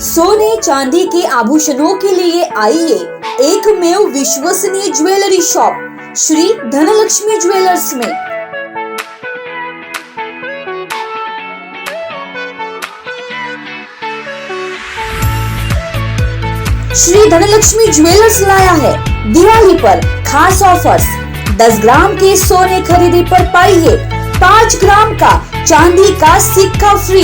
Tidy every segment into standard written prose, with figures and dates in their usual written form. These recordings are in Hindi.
सोने चांदी के आभूषणों के लिए आइए एकमेव विश्वसनीय jewellery shop Shri Dhanlaxmi jewellers में। श्री धनलक्ष्मी ज्वेलर्स लाया है दिवाली पर खास ऑफर्स। 10 ग्राम के सोने खरीदी पर पाइए 5 ग्राम का चांदी का सिक्का फ्री।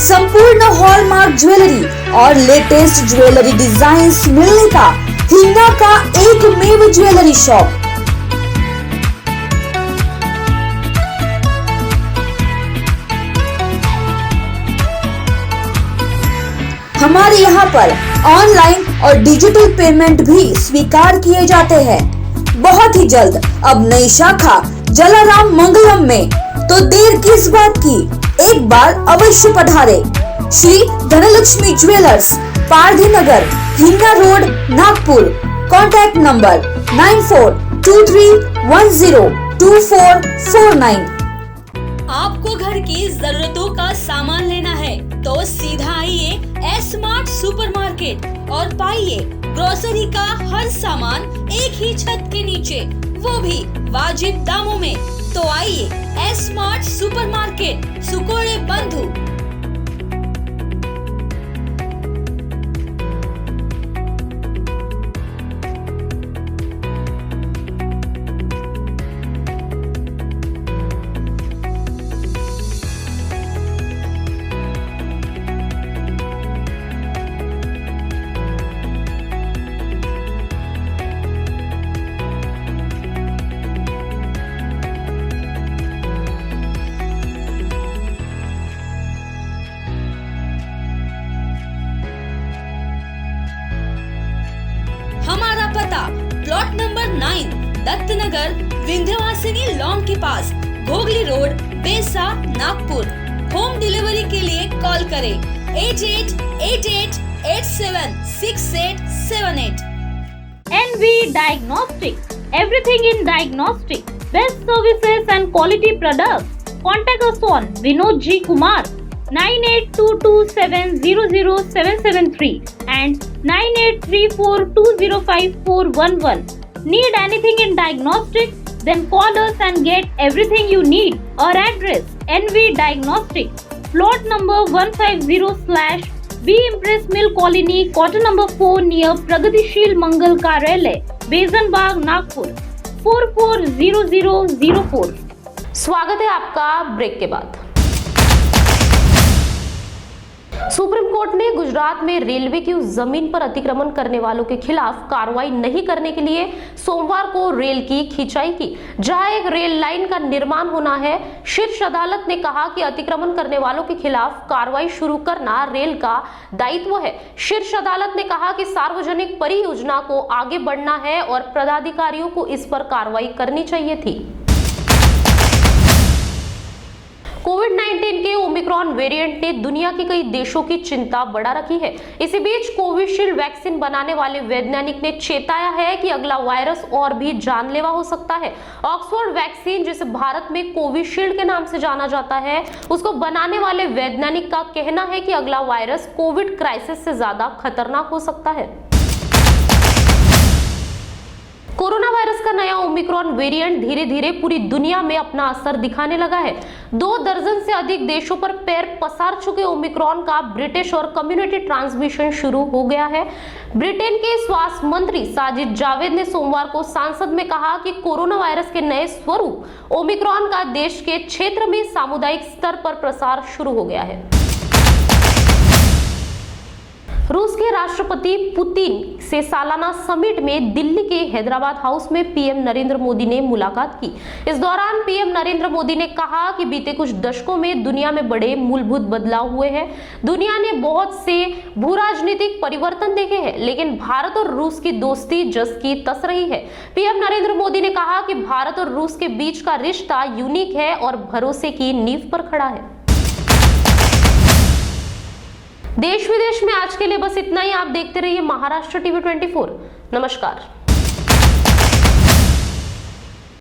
संपूर्ण हॉलमार्क ज्वेलरी और लेटेस्ट ज्वेलरी डिजाइन्स मिलने का हिंगा का एकमेव ज्वेलरी शॉप। हमारे यहाँ पर ऑनलाइन और डिजिटल पेमेंट भी स्वीकार किए जाते हैं। बहुत ही जल्द अब नई शाखा जलाराम मंगलम में, तो देर किस बात की, एक बार अवश्य पधारे। श्री धनलक्ष्मी ज्वेलर्स, पारधी नगर, हिंगा रोड, नागपुर। Contact number 9423102449। आपको घर की जरूरतों का सामान लेना है तो सीधा आइए स्मार्ट सुपरमार्केट और पाइए ग्रोसरी का हर सामान एक ही छत के नीचे, वो भी वाजिब दामों में। तो आइए स्मार्ट सुपरमार्केट, सुकोड़े बंधु। हमारा पता plot number 9 Dattanagar Vindhyavasini lawn के पास, Ghogli road, Besa, Nagpur. Home delivery के लिए कॉल करें 8888876878। NV Diagnostics, everything in diagnostics, best services and quality products. Contact us on Vinod G Kumar 9822700773 and 9834205411. Need anything in diagnostics? Then call us and get everything you need. Our address NV Diagnostics, plot number 150/B Impress Mill Colony, quarter number 4 near Pragatishil Mangal Karyalay, Besan Bagh, Nagpur 440004. स्वागत है आपका ब्रेक के बाद। सुप्रीम कोर्ट ने गुजरात में रेलवे की उस जमीन पर अतिक्रमण करने वालों के खिलाफ कार्रवाई नहीं करने के लिए सोमवार को रेल की खिंचाई की, जहां एक रेल लाइन का निर्माण होना है। शीर्ष अदालत ने कहा कि अतिक्रमण करने वालों के खिलाफ कार्रवाई शुरू करना रेल का दायित्व है। शीर्ष अदालत ने कहा कि सार्वजनिक परियोजना को आगे बढ़ना है और पदाधिकारियों को इस पर कार्रवाई करनी चाहिए थी। कोविड-19 के ओमिक्रॉन वेरिएंट ने दुनिया के कई देशों की चिंता बढ़ा रखी है। इसी बीच कोविशील्ड वैक्सीन बनाने वाले वैज्ञानिक ने चेताया है कि अगला वायरस और भी जानलेवा हो सकता है। ऑक्सफोर्ड वैक्सीन, जिसे भारत में कोविशील्ड के नाम से जाना जाता है, उसको बनाने वाले वैज्ञानिक का कहना है कि अगला वायरस कोविड क्राइसिस से ज्यादा खतरनाक हो सकता है। कोरोना वायरस का नया ओमिक्रॉन वेरिएंट धीरे धीरे पूरी दुनिया में अपना असर दिखाने लगा है। 2 दर्जन से अधिक देशों पर पैर पसार चुके ओमिक्रॉन का ब्रिटिश और कम्युनिटी ट्रांसमिशन शुरू हो गया है। ब्रिटेन के स्वास्थ्य मंत्री साजिद जावेद ने सोमवार को संसद में कहा कि कोरोना वायरस के नए स्वरूप ओमिक्रॉन का देश के क्षेत्र में सामुदायिक स्तर पर प्रसार शुरू हो गया है। रूस के राष्ट्रपति पुतिन से सालाना समिट में दिल्ली के हैदराबाद हाउस में पीएम नरेंद्र मोदी ने मुलाकात की। इस दौरान पीएम नरेंद्र मोदी ने कहा कि बीते कुछ दशकों में दुनिया में बड़े मूलभूत बदलाव हुए हैं। दुनिया ने बहुत से भूराजनीतिक परिवर्तन देखे हैं, लेकिन भारत और रूस की दोस्ती जस की तस रही है। पीएम नरेंद्र मोदी ने कहा कि भारत और रूस के बीच का रिश्ता यूनिक है और भरोसे की नींव पर खड़ा है। देश विदेश में आज के लिए बस इतना ही। आप देखते रहिए महाराष्ट्र टीवी 24। नमस्कार।